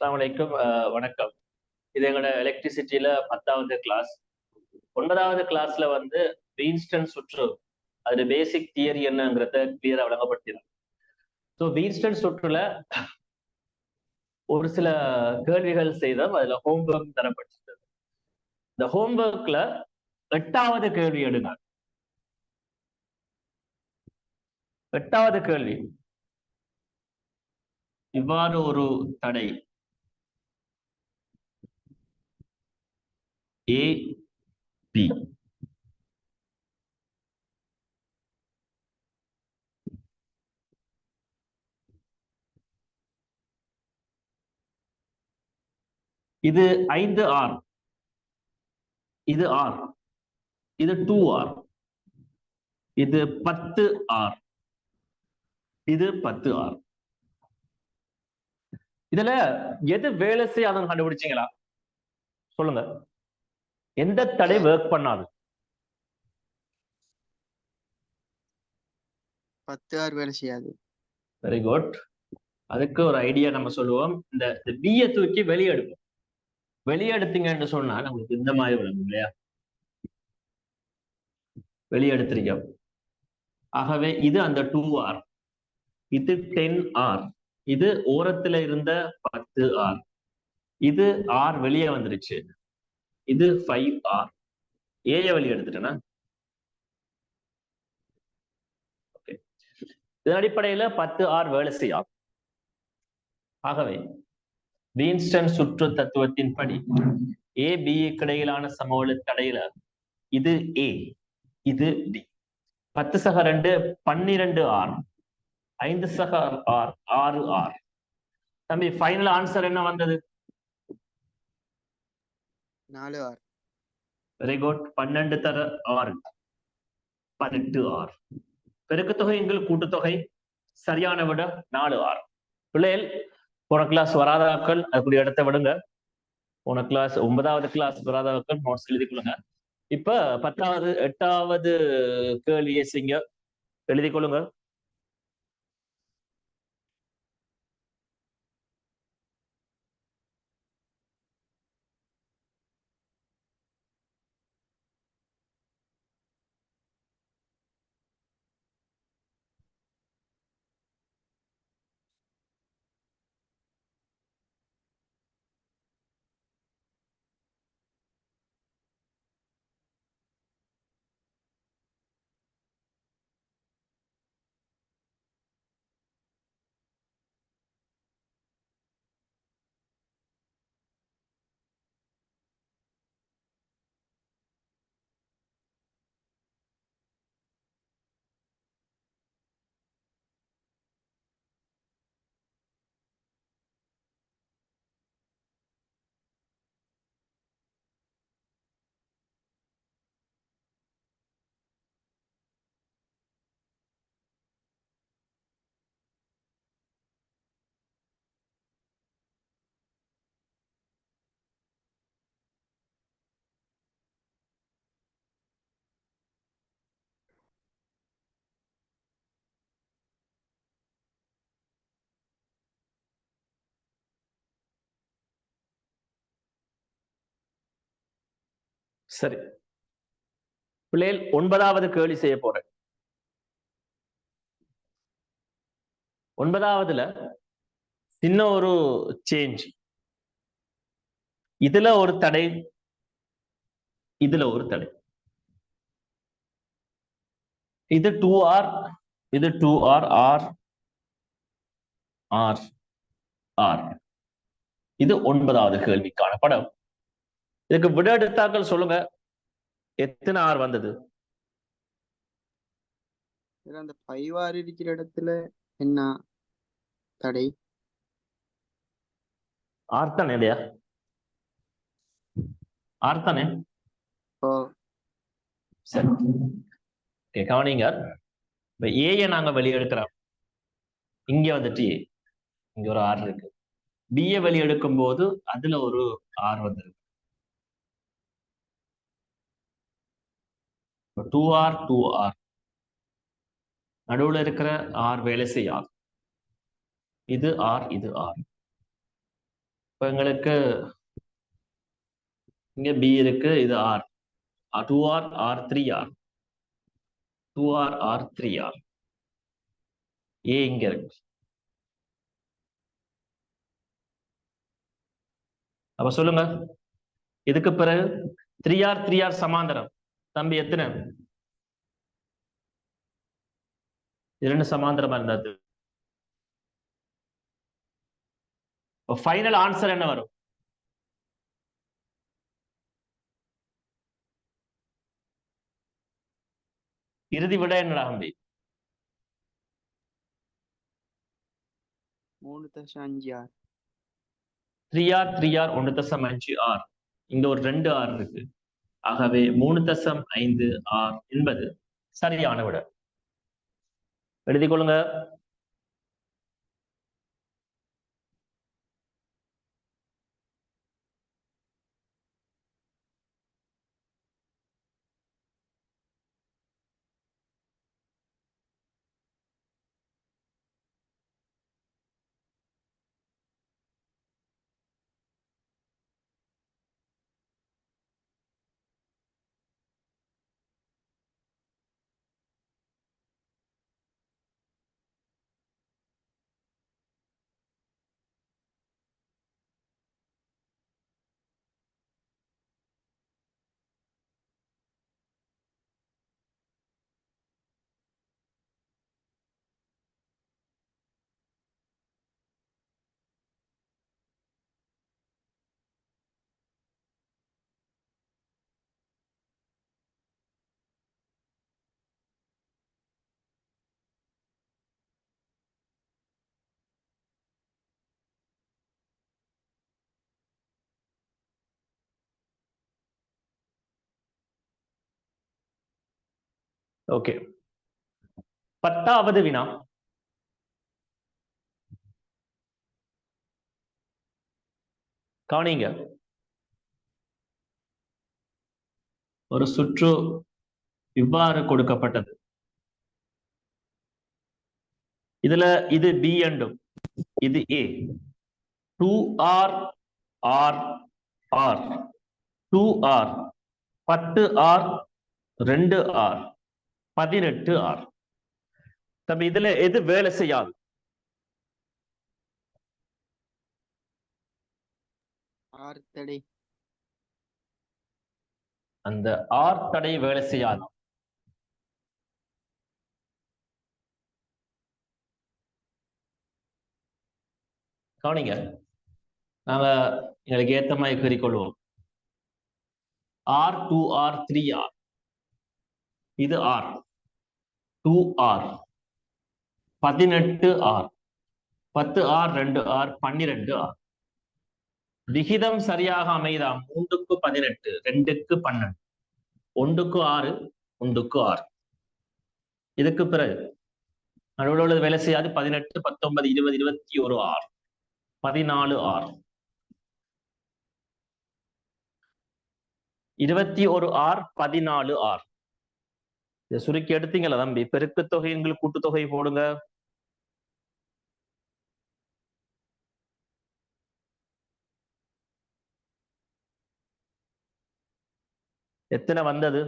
அஸ்ஸலாமு அலைக்கும். வணக்கம். இது எங்களோட எலக்ட்ரிசிட்டியில 10வது கிளாஸ். 9வது கிளாஸ்ல வந்து வீன்ஸ்டன் சுற்று அது பேசிக் தியரி என்னங்கிறத கிளியரா வழங்கப்படுத்திடும். ஸோ வீன்ஸ்டன் சுற்றுல ஒரு சில கேள்விகள் செய்தோம். அதுல ஹோம்ஒர்க் தரப்பட்டிருந்தது. இந்த ஹோம்ஒர்க்ல 8வது கேள்வி எடுங்க. 8வது கேள்வி இவ்வாறு ஒரு தடை ஏ பி இது 5R, இது R, இது 2R, இது 10R, இது 10R. இதுல எது வேலை செய்யாதுன்னு கண்டுபிடிச்சீங்களா? சொல்லுங்க. எந்த தடை ஒர்க் பண்ணாது? 10R வேலை செய்யாது. Very good. அதுக்கு ஒரு ஐடியா நம்ம சொல்லுவோம். இந்த பிய தூக்கி வெளியே எடுப்போம். வெளியே எடுத்தீங்கன்னு சொன்னா நமக்கு இந்த மாதிரி விளங்கும் இல்லையா? வெளியே எடுத்துறீங்க. ஆகவே இது அந்த 2R, இது 10R, இது ஓரத்துல இருந்த 10R, இது R வெளியே வந்துருச்சு, இது 5R. ஏய வெளியே எடுத்துட்டேன்னா ஓகே. இதன் அடிப்படையில 10R வேலை செய்யும். ஆகவே வீன்ஸ்டன் சுற்று தத்துவத்தின்படி ஏ பி இடையிலான சமவெளி தடையில இது ஏ, இது டி. 10 சக 2 12R, 5 சக R 6R. தம்பி ஃபைனல் ஆன்சர் என்ன வந்தது? 4R. Very good. 12 தர 6 18R. பெருக்குத்தொகை எங்கள் கூட்டுத்தொகை சரியான விட 4R. பிள்ளைகள் போன கிளாஸ் வராதாக்கள் அதுக்குரிய இடத்தை விடுங்க. போன கிளாஸ் 9வது கிளாஸ் வராதாக்கள் நோட்ஸ் எழுதி கொள்ளுங்க. இப்ப 10வது 8வது கேள்வியை செய்ய எழுதி கொள்ளுங்க. சரி பிள்ளைகள் 9வது கேள்வி செய்ய போறேன். 9வதுல சின்ன ஒரு சேஞ்ச். இதுல ஒரு தடை, இதுல ஒரு தடை. இது 2R, இது 2R, R R R. இது 9வது கேள்விக்கான படம். இதுக்கு விட எடுத்தாக்கள் சொல்லுங்க, எத்தனை R வந்தது? அந்த 5R இருக்கிற இடத்துல என்ன தடை? R தானே இல்லையா? R தானே? ஓ சரி கவனிங்க. இப்ப ஏய நாங்க வெளியே எடுக்கிறோம். இங்க வந்துட்டு ஏ, இங்க ஒரு R இருக்கு. பிய வெளியே எடுக்கும் போது அதுல ஒரு R வந்துருக்கு. 2R 2R நடுவுல இருக்கிற R வேலை செய்யாது. இது R, இது R. இப்போ எங்களுக்கு இங்க பி இருக்கு, இது R. 2R R3R 2R R3R. ஏ இங்க இருக்கு. அப்ப சொல்லுங்க, இதுக்கு பிறகு 3R சமாந்தரம். தம்பி எத்தனை? இரண்டு சமாந்தரமா இருந்தது. ஃபைனல் ஆன்சர் என்ன வரும்? இறுதி விட என்னடா தம்பி? 3.5R. 3R 1.5R. இங்க ஒரு 2 R இருக்கு. ஆகவே 3.5R என்பது சரியான விட. எழுதிக் கொள்ளுங்க. ஓகே, 10வது வினா. கவனிங்க. ஒரு சுற்று இவ்வாறு கொடுக்கப்பட்டது. இதுல இது பி என்றும் இது ஏ. 2R R R 2R 10R 2R 18R. தம்பி இதுல எது வேலை செய்யாது? ஆர் தடை. அந்த ஆர் தடை வேலை செய்யாது. கவனிங்க, நாங்க எங்களுக்கு ஏத்த மாதிரி குறிக்கொள்வோம். R 2R 3R. இது R 2R 18R 10R 2R 12R. விகிதம் சரியாக அமைதாம். 3க்கு 18, 2க்கு 12, 1க்கு 6, 1க்கு 6. இதுக்கு பிறகு நடுவில் உள்ளது வேலை செய்யாது. 18, 19, 20, 21 R 14R 21R 14R. இதை சுருக்கி எடுத்தீங்களா தம்பி? பெருக்கு தொகை எங்களுக்கு கூட்டுத்தொகை போடுங்க. எத்தனை வந்தது?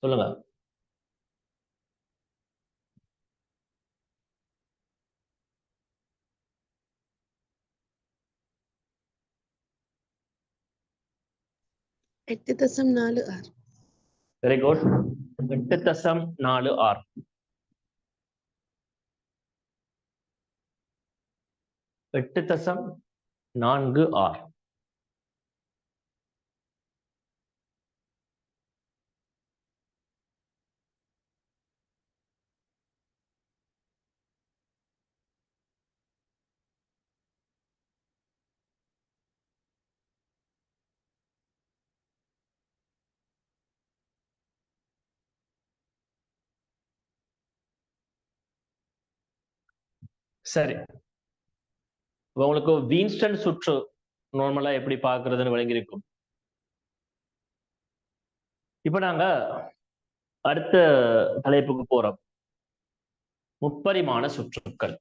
சொல்லுங்க. எட்டு தசம் 4R. Very good. 8.4R. எட்டு தசம் 4R. சரி, உங்களுக்கு வீன்ஸ்டன் சுற்று நார்மலா எப்படி பார்க்கிறதுன்னு விளங்கியிருக்கும். இப்ப நாங்க அடுத்த தலைப்புக்கு போறோம். முப்பரிமாண சுற்றுக்கள்.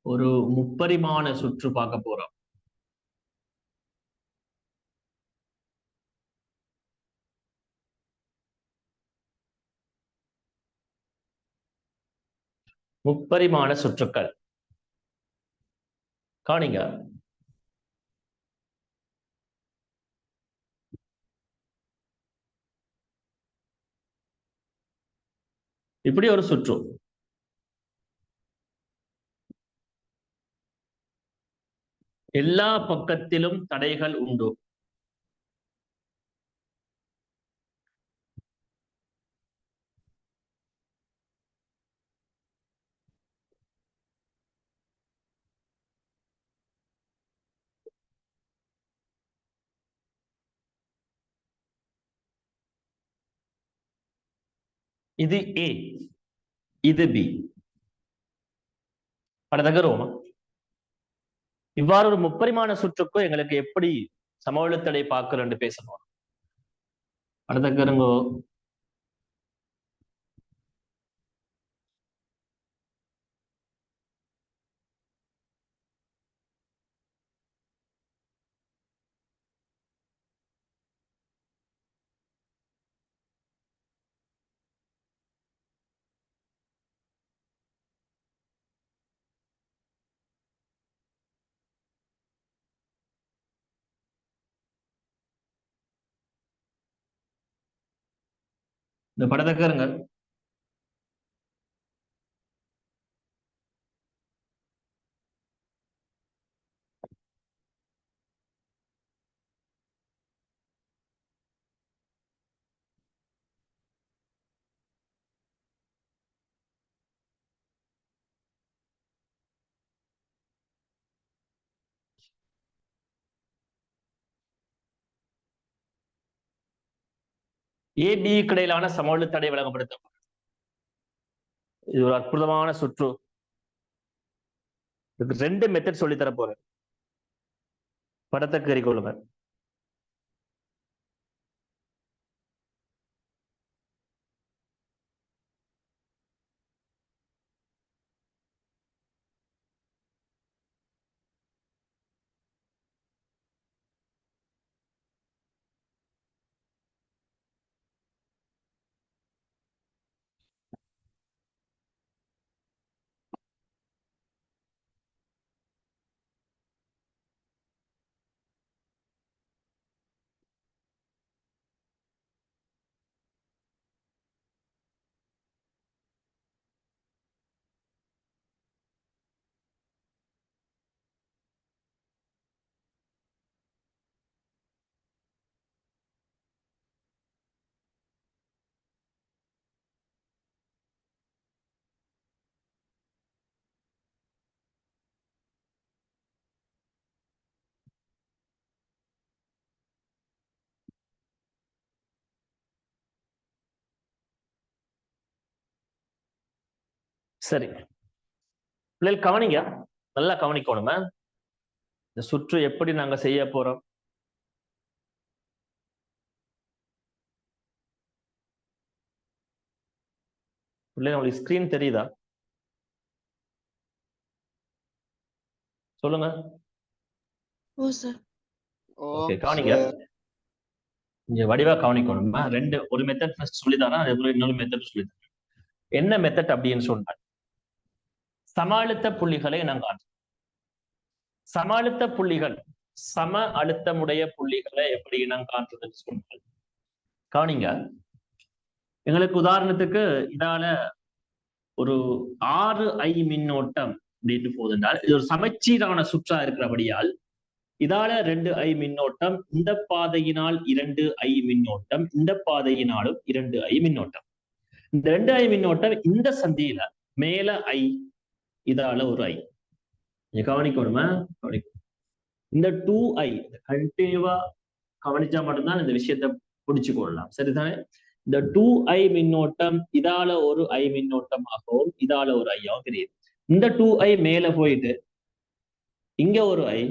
ஒரு முப்பரிமாண சுற்று பார்க்க போறோம். முப்பரிமாண சுற்றுக்கள் காணிங்க. இப்படி ஒரு சுற்று. எல்லா பக்கத்திலும் தடைகள் உண்டு. இது A, இது B. படதகரோமா இவ்வாறு ஒரு முப்பரிமாண சுற்றுக்கு எங்களுக்கு எப்படி சமவெளித்தடை பார்க்கிறோம் பேசணும். படதகருங்கோ இந்த படதகருங்க. AB இடையிலான சமவெளித்தடை விளங்கப்படுத்தும். இது ஒரு அற்புதமான சுற்று. இதுக்கு 2 மெத்தட் சொல்லி தர போறேன். படத்தை கறிக்கொள்ளுங்க. சரி, பிள்ளைகள் கவனிங்க, நல்லா கவனிக்கணுமே. இந்த சுற்று எப்படி நாங்க செய்ய போறோம். பிள்ளைங்க உங்களுக்கு ஸ்கிரீன் தெரியுதா? சொல்லுங்க. ஓ சார். ஓகே, கவனிங்க. இங்க வடிவா கவனிக்கணுமா. ஒரு மெத்தட் ஃபர்ஸ்ட் சொல்லி தரேன், அதுக்குள்ள இன்னொரு மெத்தட் சொல்லி தரேன். என்ன மெத்தட் அப்படின்னு சொன்னால், சம அழுத்த புள்ளிகளை நாங்க சம அழுத்த புள்ளிகள், சம அழுத்தமுடைய புள்ளிகளை எப்படி இனம் காண்றதுன்னு சொன்னால், கவனிங்க. எங்களுக்கு உதாரணத்துக்கு இதால ஒரு 6I மின்னோட்டம் அப்படின்னு போதுனால், இது ஒரு சமச்சீரான சுற்றா இருக்கிறபடியால் இதால 2I மின்னோட்டம், இந்த பாதையினால் 2I மின்னோட்டம், இந்த பாதையினாலும் 2I மின்னோட்டம். இந்த 2I மின்னோட்டம் இந்த சந்தியில மேல I, இதால ஒரு I. நீங்க கவனிக்கணுமா? கவனிக்கணும். இந்த 2I கண்டினியூவா கவனிச்சா மட்டும்தான் இந்த விஷயத்தை பிடிச்சு கொள்ளலாம். சரிதானே? இந்த 2i மின்னோட்டம் இதால ஒரு i மின்னோட்டமாகவும் இதால ஒரு ஐயாவும் தெரியுது. இந்த 2i மேல போயிட்டு இங்க ஒரு i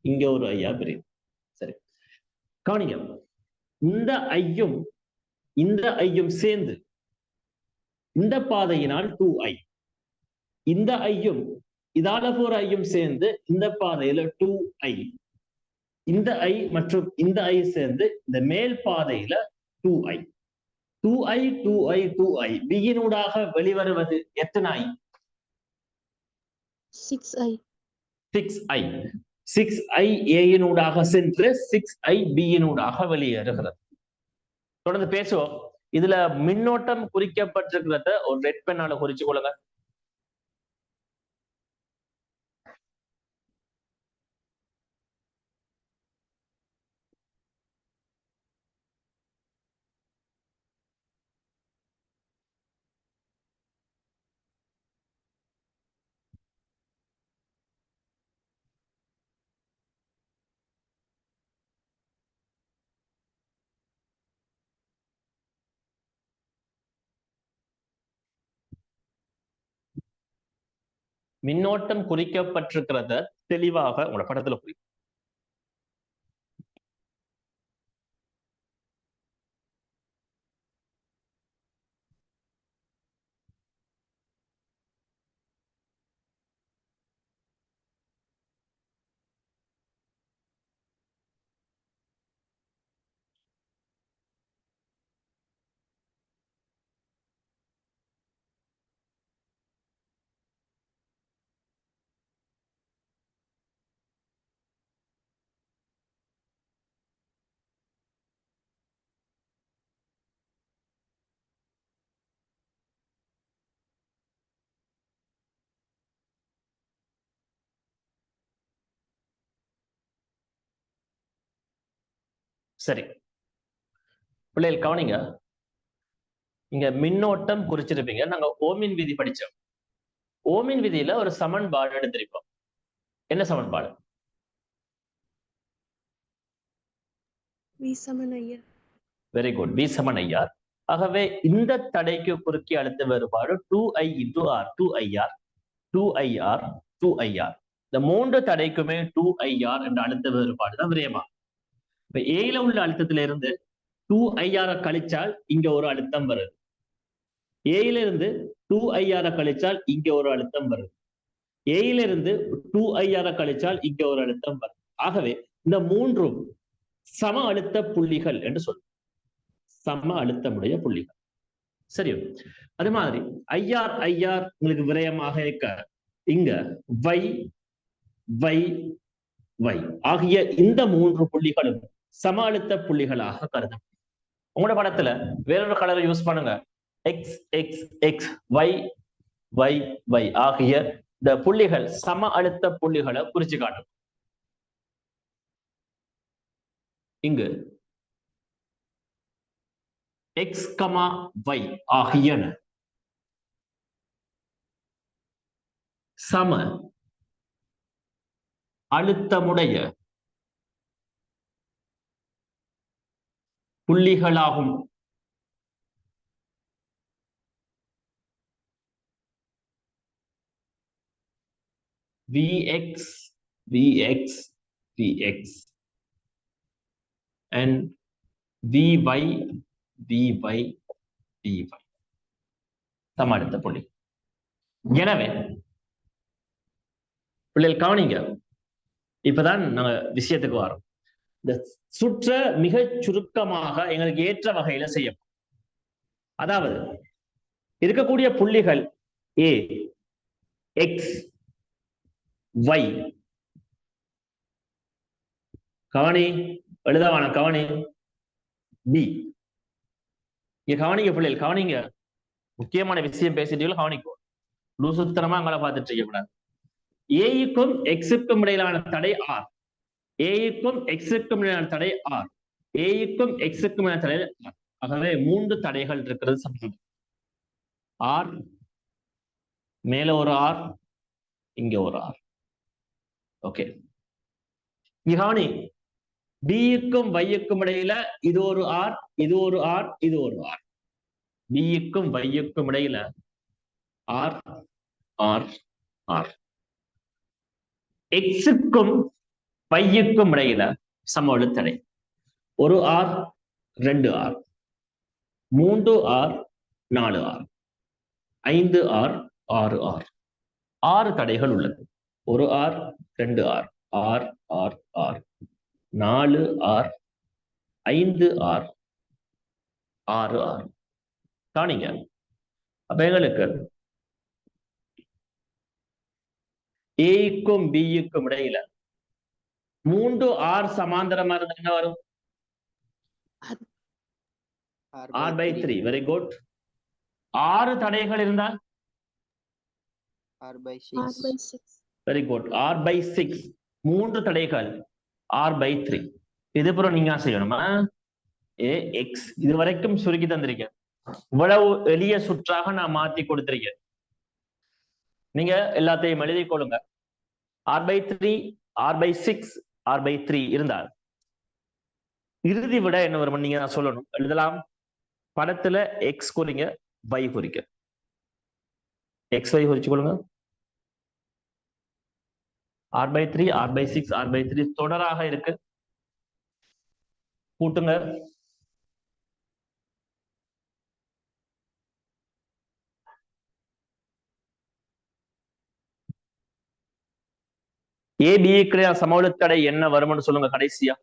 இங்க ஒரு ஐயா பிரியுது. சரி, கவனிங்க. இந்த ஐயும் இந்த ஐயும் சேர்ந்து இந்த பாதையினால் 2i, இந்த ஐயும் இதால போற ஐயும் சேர்ந்து இந்த பாதையில 2i, இந்த ஐ மற்றும் இந்த ஐ சேர்ந்து இந்த மேல் பாதையில 2i, 2i 2i 2i பியினூடாக வெளிவருவது எத்தனை i? 6i. 6i. 6i ஏயினூடாக சென்று 6i பியினூடாக வெளியேறுகிறது. தொடர்ந்து பேசுவோம். இதுல மின்னோட்டம் குறிக்கப்பட்டிருக்கிறத ஒரு ரெட் பெண்ணால குறிச்சு கொள்ளுங்க. மின்னோட்டம் குறிக்கப்பட்டிருக்கிறத தெளிவாக உங்களோட படத்துல குறிக்கும். சரி, பிள்ளைகள் கவனிங்க. இங்க மின்னோட்டம் குறிச்சிருப்பீங்க. நாங்க ஓமின் விதி படிச்சோம். ஓமின் விதியில ஒரு சமன்பாடு எடுத்திருப்போம். என்ன சமன்பாடு? V சமன் IR. வெரி குட், V சமன் IR. ஆகவே இந்த தடைக்கு குறுக்கே அழுத்த வேறுபாடு 2i into r, 2ir 2ir 2ir. இந்த மூன்று தடைக்குமே 2ir என்ற அழுத்த வேறுபாடு தான் விரயமா. இப்ப ஏல உள்ள அழுத்தத்தில இருந்து 2ir கழிச்சால் இங்க ஒரு அழுத்தம் வருது. ஏல இருந்து 2ir கழிச்சால் இங்க ஒரு அழுத்தம் வருது. ஏல இருந்து 2ir கழிச்சால் இங்க ஒரு அழுத்தம் வருது. ஆகவே இந்த மூன்றும் சம அழுத்த புள்ளிகள் என்று சொல்லும். சம அழுத்தமுடைய புள்ளிகள். சரி, அது மாதிரி ஐஆர் ஐஆர் உங்களுக்கு விரயமாக இருக்க இங்க வை வை வை ஆகிய இந்த மூன்று புள்ளிகளும் சம அழுத்த புள்ளிகளாக கருதும். உங்களோட படத்துல வேறொரு கலரை யூஸ் பண்ணுங்க. X X X Y Y Y ஆகிய இந்த புள்ளிகள் சம அழுத்த புள்ளிகளை குறிச்சு காட்டும். இங்கு எக்ஸ் கமா ஒய் ஆகியன சம அழுத்தமுடைய புள்ளிகளாகும். Vx Vx Vx and Vy Vy Vy சம அழுத்த புள்ளி. எனவே பிள்ளைகள் கவனிங்க, இப்பதான் நாங்க விஷயத்துக்கு வரோம். இந்த சுற்ற மிக சுருக்கமாக எங்களுக்கு ஏற்ற வகையில செய்யப்படும். அதாவது இருக்கக்கூடிய புள்ளிகள் A, X, Y. கவனி, எழுதவான கவனி, B. இங்க கவனிங்க பிள்ளைகள், கவனிங்க. முக்கியமான விஷயம் பேசிட்டீங்களோ கவனிக்கும். லூசுத்தனமா அங்களை பார்த்துட்டு இருக்க கூடாது. ஏக்கும் எக்ஸுக்கும் இடையிலான தடை R. ஏக்கும் எக்ஸுக்கும் இடையிலான தடை R. ஏக்கும் எக்ஸுக்கும் இடையிலான தடை R. ஆகவே மூன்று தடைகள் இருக்கிறது சமம். R மேல ஒரு R, இங்க ஒரு R. ஓகே, இங்க கவனி, பிக்கும் வைக்கும் இடையில இது ஒரு ஆர், இது ஒரு ஆர், இது ஒரு ஆர். பிக்கும் வைக்கும் இடையில ஆர் ஆர் ஆர். எக்ஸுக்கும் வைக்கும் இடையில சமவெளித்தடை. ஒரு R, 2 R, 3 R, 4 R, 5 R, 6 R. 6 தடைகள் உள்ளது. ஒரு R, 2 R, R R R, 4 R, 5 R, 6 R. காணிங்க. அப்ப எங்களுக்கு ஏக்கும் பிக்கும் இடையில 3 ஆர் சமாந்தரமா இருந்தா என்ன வரும்? R/3. Very good. 6 தடைகள் இருந்தால் R/6. Very good. R/6. 3 தடைகள் R/3. இதுபுறம் நீங்க செய்யணுமா? AX. இது வரைக்கும் சுருக்கி தந்திருக்கேன். இவ்வளவு எளிய சுற்றாக நான் மாத்தி கொடுத்திருக்கேன். நீங்க எல்லாத்தையும் எழுதி கொள்ளுங்க. R/3, R/6, R/3 இருந்தால் இறுதி விட என்ன வரும் நீங்க நான் சொல்லணும். எழுதலாம். படத்துல X குறிங்க, Y குறிக்க. XY குறிச்சு கொள்ளுங்க. R/3, R/6, R/3 தொடராக இருக்கு. கூட்டுங்க. ஏபிக்கு சமவெளித்தடை என்ன வரும்னு சொல்லுங்க கடைசியா.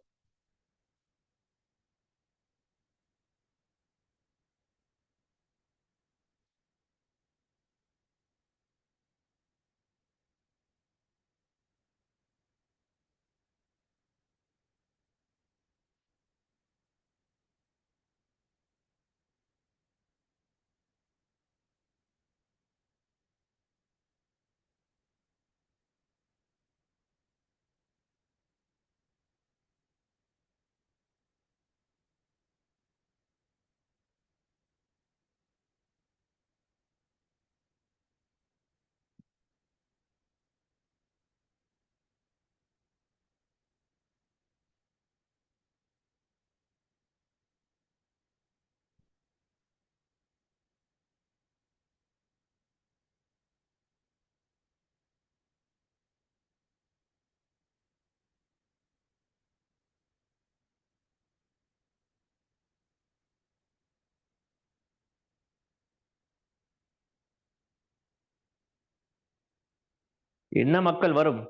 என்ன மக்கள் வரும்?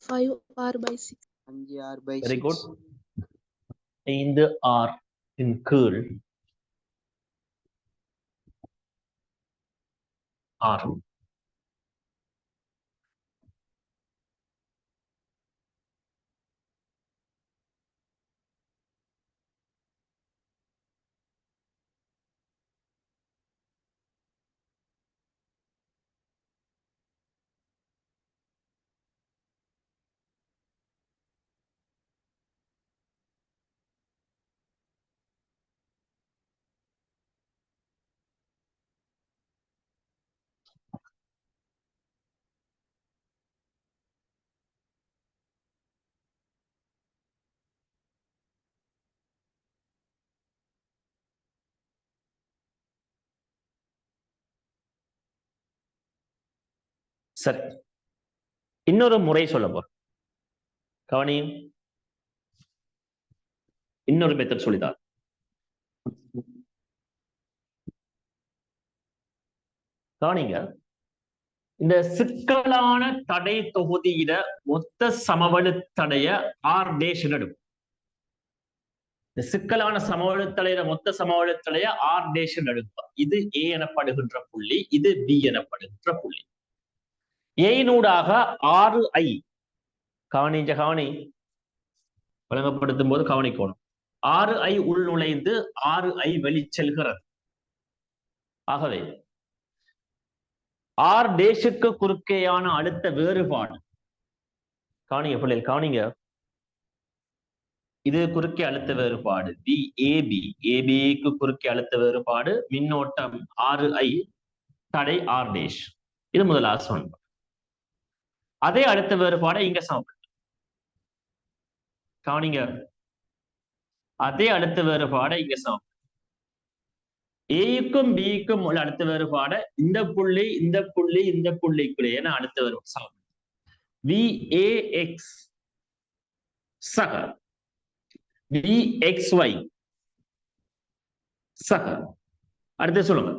5R/6. 5R/6. Very good. 5R இன் கீழ் R. சரி, இன்னொரு முறை சொல்ல போறேன். கவனி. இன்னொரு மெத்தட் சொல்லிதான். கவனிங்க. இந்த சிக்கலான தடை தொகுதியில மொத்த சமவெளித்தடைய R டேஷ் எடுக்கும். இந்த சிக்கலான சமவெளித்தடையில மொத்த சமவெளித்தடைய R டேஷ் எடுக்கும். இது A எனப்படுகின்ற புள்ளி, இது B எனப்படுகின்ற புள்ளி. ஏனூடாக 6I கவனி வழங்கப்படுத்தும் போது கவனிக்கணும். 6I உள் நுழைந்து 6I வெளிச்செல்கிறது. ஆகவே R டேஷுக்கு குறுக்கேயான அழுத்த வேறுபாடு கவனிங்க பிள்ளைகள், கவனிங்க. இது குறுக்கே அழுத்த வேறுபாடு ஏபிக்கு குறுக்கே அழுத்த வேறுபாடு மின்னோட்டம் 6I தடை R டேஷ். இது முதலாவது சமன்பாடு. அதே அழுத்த வேறுபாடை இங்க சமப்படுத்த கவனிங்க, அதே அடுத்த வேறுபாடை இங்க சமம். ஏக்கும் பிக்கும் உள்ள அடுத்த வேறுபாடை இந்த புள்ளி இந்த புள்ளி இந்த புள்ளிக்குள்ளே அடுத்த வேறுபாடு சமம். VAX சக VXY சக. அடுத்து சொல்லுங்க.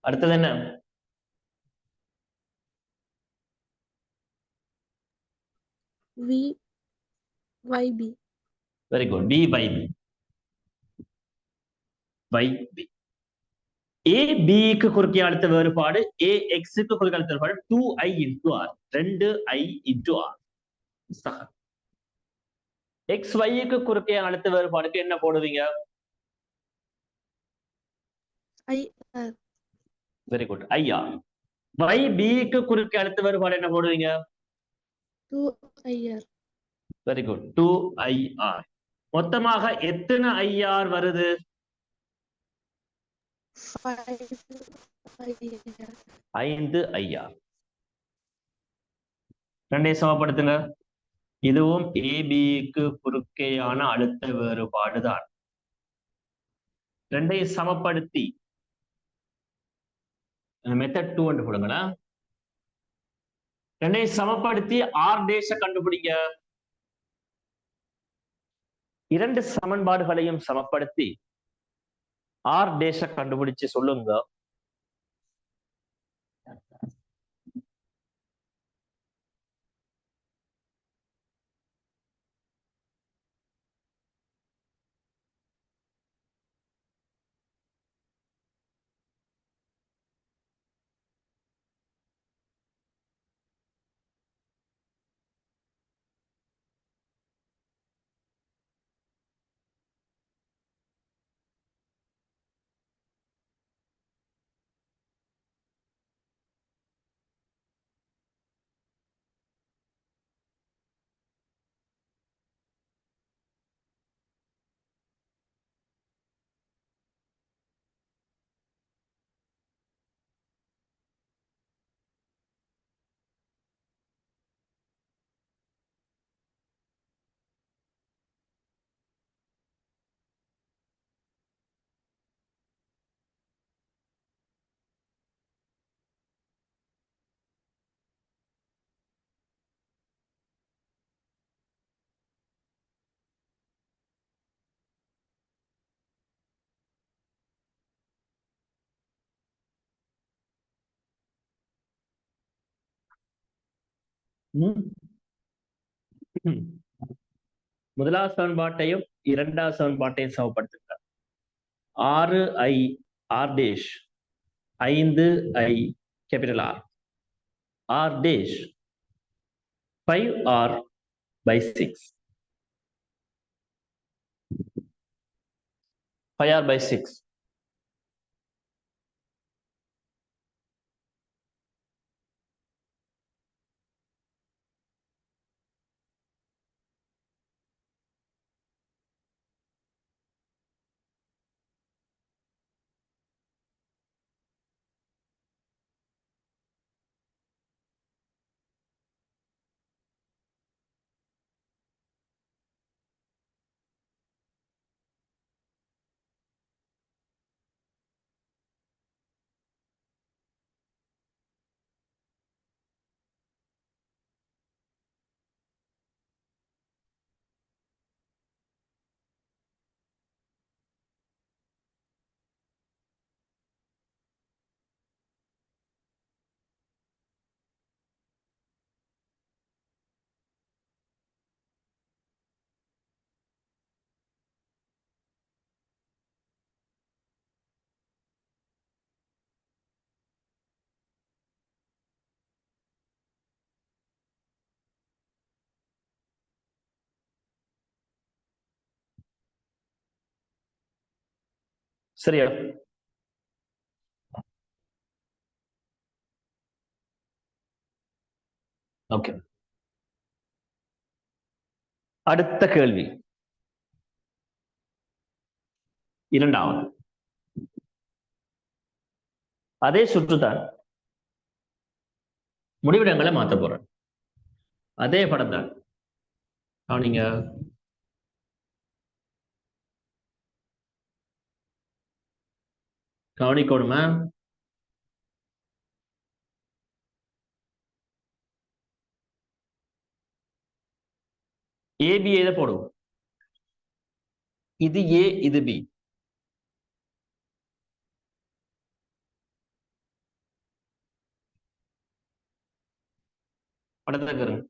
அடுத்தது என்ன? VYB. Very good. VYB. YB. ABக்கு குறுக்கே அடுத்த வேறுபாடு AXக்கு குறுக்கே அடுத்த வேறுபாடு 2I into R. 2I into R. சக. XYக்கு குறுக்கே அடுத்த வேறுபாடுக்கு என்ன போடுவீங்க? IR. Very good. IR. YBக்கு குறுக்கே அடுத்த வேறுபாடு என்ன போடுவீங்க? 2IR. Very good. 2IR. மொத்தமாக எத்தனை IR வருது? 5 IR. ரெண்டையும் சமப்படுத்துங்க. இதுவும் ABக்கு குறுக்கேயான அழுத்த வேறுபாடு தான். ரெண்டையும் சமப்படுத்தி மெத்தட் 2 போடுங்களா. ரெண்டையும் சமப்படுத்தி R டேஷ கண்டுபிடிங்க. இரண்டு சமன்பாடுகளையும் சமப்படுத்தி R டேஷ கண்டுபிடிச்சு சொல்லுங்க. முதலாவது சமன்பாட்டையும் இரண்டாவது சமன்பாட்டையும் சமப்படுத்துங்க. 6I R dash 5I capital R. R dash 5R by 6. 5R by 6. சரியா? ஓகே. அடுத்த கேள்வி இரண்டாவது. அதே சுற்றுதான் முடிவிடங்களை மாத்த போறேன். அதே படம் தான். நீங்க கவனிக்கணுமா? ஏபி எதை போடுவோம்? இது ஏ, இது பி. படத்தை பாருங்க.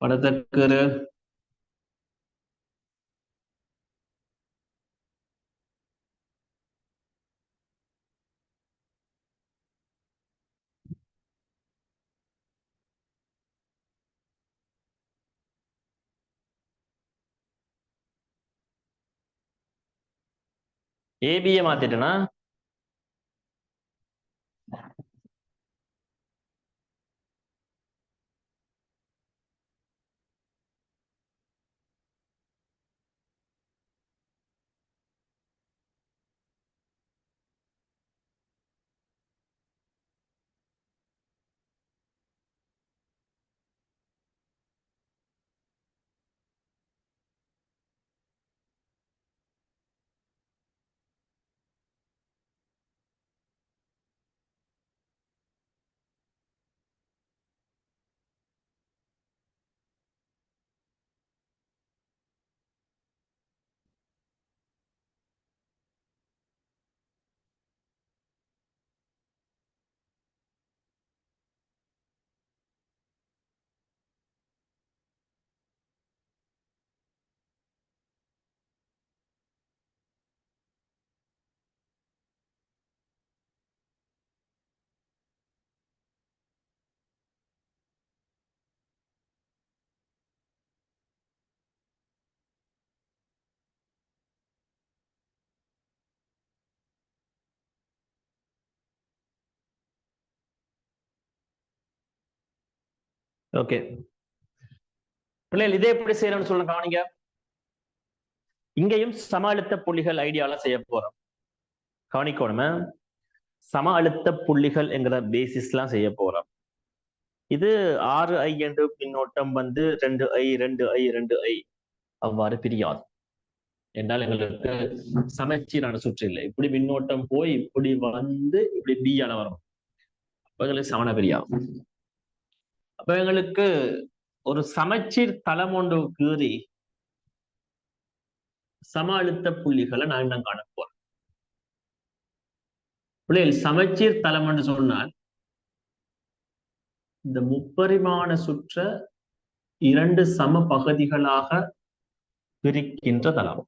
படத்துக்கு ஏபியை மாத்திட்டேன்னா ஓகே. பிள்ளைகள் இதே எப்படி செய்யறோம்னு சொல்லுங்க. கவனிங்க. இங்கேயும் சம அழுத்த புள்ளிகள் ஐடியால செய்ய போறோம். கவனிக்கணுமே, சம அழுத்த புள்ளிகள் என்கிற பேசிஸ்லாம் செய்ய போறோம். இது 6i என்று மின்னோட்டம் வந்து 2i 2i 2i அவ்வாறு பிரியாது. என்றால் எங்களுக்கு சமச்சீரான சுற்று இல்லை. இப்படி மின்னோட்டம் போய் இப்படி வந்து இப்படி பியால வரும். அப்ப எங்களுக்கு சமண பிரியாகும். அப்ப எங்களுக்கு ஒரு சமச்சீர் தளம் ஒன்று கீறி சம அழுத்த புள்ளிகளை நான் காண போறேன். பிள்ளைகள் சமச்சீர் தளம் என்று சொன்னால் இந்த முப்பரிமாண சுற்ற 2 சம பகுதிகளாக பிரிக்கின்ற தளம்.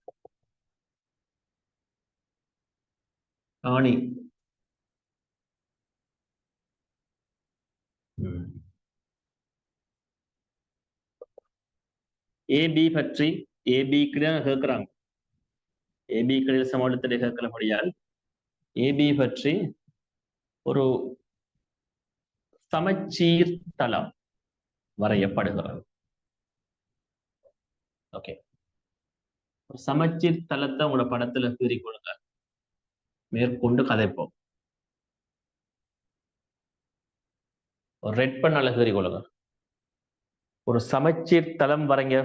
ஆணி ஏபி பற்றி ஏபிக்கு கேட்கிறாங்க. ஏபி கடையில் சம அழுத்தத்தை கேட்கிறபடியால் ஏபி பற்றி ஒரு சமச்சீர் தளம் வரையப்படுகிறது. ஓகே, சமச்சீர் தளத்தை உங்களோட படத்துல கீறி கொடுங்க. மேற்கொண்டு கதைப்போம். ஒரு ரெட் பண்ணால கீறி கொள்ளுங்க. ஒரு சமச்சீர் தளம் வரைங்க.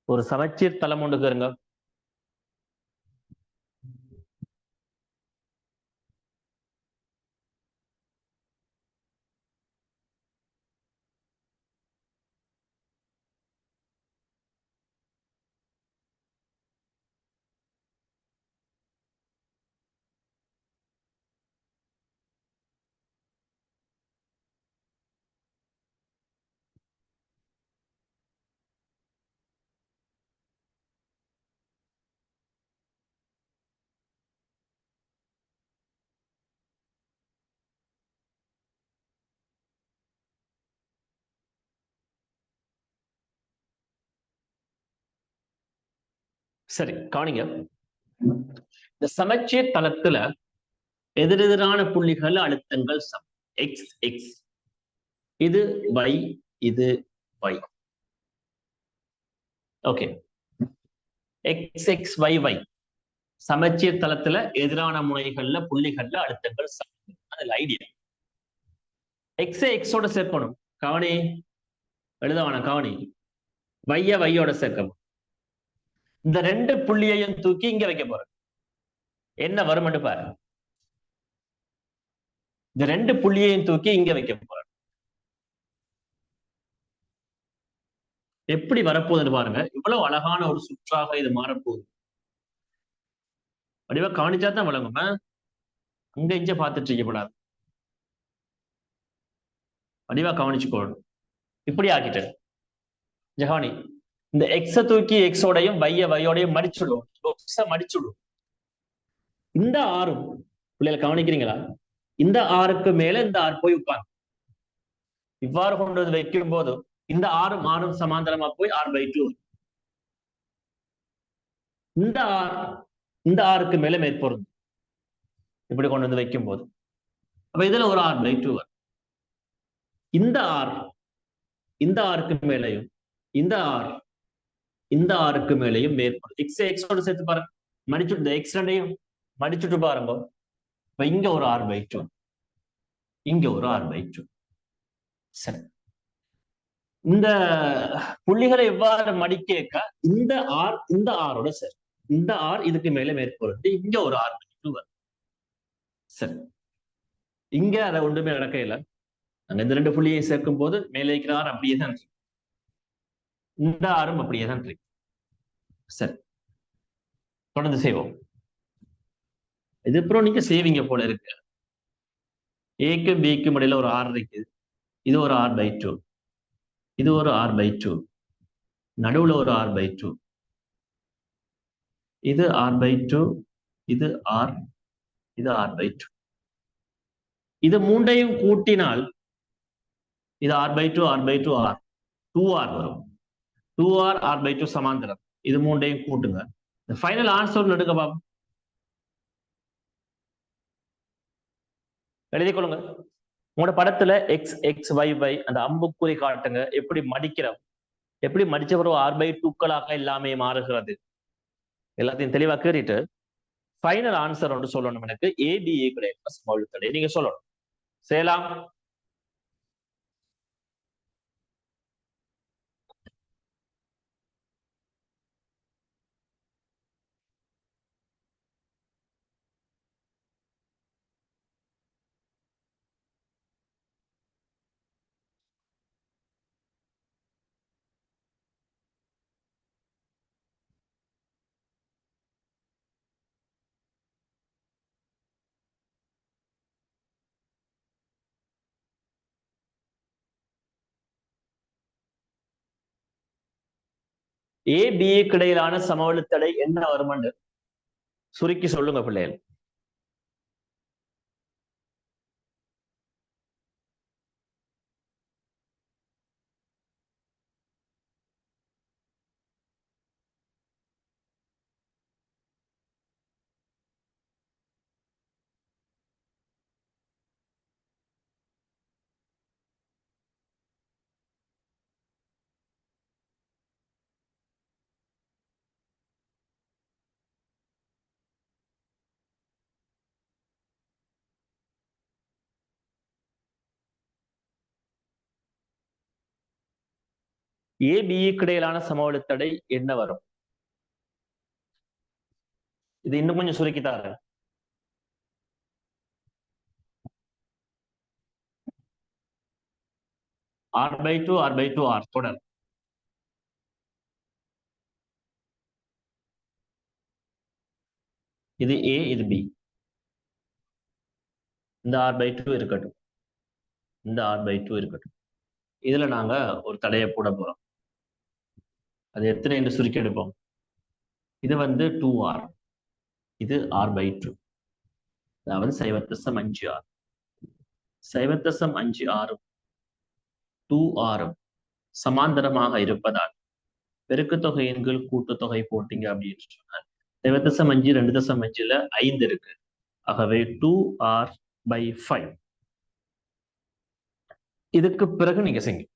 ஒரு சமச்சீர் தளம் ஒன்று கேருங்க. சரி கவனிங்க. இந்த சமச்சீர் தளத்துல எதிரெதிரான புள்ளிகள் அழுத்தங்கள் சம். எக்ஸ் எக்ஸ், இது y, இது y. Okay, X X y y சமச்சீர் தளத்துல எதிரான முனைகள்ல புள்ளிகள்ல அழுத்தங்கள் சம். அதுல ஐடியா எக்ஸ் எக்ஸோட சேர்க்கணும். கவனி, எழுதவான கவனி, வைய வையோட சேர்க்கணும். இந்த ரெண்டு புள்ளியையும் தூக்கி இங்க வைக்க போறேன். என்ன வரும் பாரு. இந்த ரெண்டு புள்ளியையும் தூக்கி இங்க வைக்க போறேன். எப்படி வரப்போகுதுன்னு பாருங்க. இவ்வளவு அழகான ஒரு சுற்றாக இது மாறப்போகுது. வடிவா கவனிச்சா தான் வழங்கும். அங்க இங்க பார்த்துட்டு இருக்கப்படாது. வடிவா கவனிச்சுக்கோணும். இப்படி ஆக்கிட்டேன். ஜஹானி, இந்த எக்ஸ தூக்கி எக்ஸோடையும் வைய வையோடையும் மடிச்சுடும். மடிச்சுடும். இந்த ஆறும் பிள்ளைகள் கவனிக்கிறீங்களா? இந்த ஆறுக்கு மேல இந்த ஆறு போய் உட்கார்ந்து இவ்வாறு கொண்டு வந்து வைக்கும் போது இந்த ஆறும் ஆறும் சமாந்தரமா போய் r/2. இந்த ஆறுக்கு மேல மேற்பொருந்தும் இப்படி கொண்டு வந்து வைக்கும் போது அப்ப இதுல ஒரு r/2 வரும். இந்த ஆறுக்கு மேலையும் இந்த ஆறுக்கு மேலையும் மேற்பொருந்தும். எக்ஸ் எக்ஸோட சேர்த்து பாருங்க, மடிச்சுட்டு இந்த எக்ஸ் ரெண்டையும் மடிச்சுட்டு பாருங்க. இப்ப இங்க ஒரு r/2, இங்க ஒரு r/2. சரி, இந்த புள்ளிகளை எவ்வாறு மடிக்க இந்த ஆரோட சரி, இந்த ஆர் இதுக்கு மேல மேற்பொருட்டு இங்க ஒரு r/2 வரும். சரி, இங்க அதை ஒன்றுமே நடக்க இல்லை. நாங்க இந்த ரெண்டு புள்ளியை சேர்க்கும் போது மேலே இருக்கிற ஆர் அப்படியே தான் இருக்கு, இந்த ஆறும் அப்படியே தான் இருக்கு. சரி, தொடர்ந்து செய்வோம். இது அப்புறம் நீங்க சேவிங்க போல இருக்கு. ஏக்கும் பிக்கும் இடையில ஒரு ஆர் இருக்கு. இது ஒரு r/2, இது ஒரு r/2, நடுவுல ஒரு r/2, இது r/2, இது r, இது r/2. இது மூன்றையும் கூட்டினால் இது r/2 r/2 r 2r வரும். 2r r/2 சமாந்தரம். இது மூன்றையும் கூட்டுங்க. ஃபைனல் ஆன்சர் எடுக்க பாப்போம். எழுதிக் கொள்ளுங்க. உங்களோட படத்துல எக்ஸ் எக்ஸ் y y அந்த அம்புக்குறி காட்டுங்க. எப்படி மடிக்கிறோம், எப்படி மடிச்ச பிறகு r/2க்களாக எல்லாமே மாறுகிறது. எல்லாத்தையும் தெளிவா கேறிட்டு ஃபைனல் ஆன்சர் ஒன்று சொல்லணும். எனக்கு ABA கிடையாது சமவெளித்தடை நீங்க சொல்லணும். செய்யலாம். ABக்கு இடையிலான சமவெளித்தடை என்ன வருமாண்டு சுருக்கி சொல்லுங்க பிள்ளைகள். ABக்கு இடையிலான சமவெளித்தடை என்ன வரும்? இது இன்னும் கொஞ்சம் சுருக்கித்தாரு. r/2 r/2 r தொடர். இது A, இது B. இந்த r/2 இருக்கட்டும், இந்த r/2 இருக்கட்டும். இதுல நாங்க ஒரு தடையை போட போறோம். அது எத்தனை என்று சுருக்கி எடுப்போம். இது வந்து 2r, இது r/2, அதாவது 0.5r. 0.5r 2r சமாந்தரமாக இருப்பதால் பெருக்குத்தொகை எண்கள் கூட்டுத்தொகை போட்டீங்க அப்படின்னு சொன்னா 2.5 2.5ல 5 இருக்கு. ஆகவே 2r/5. இதுக்கு பிறகு நீங்க செய்யுங்க.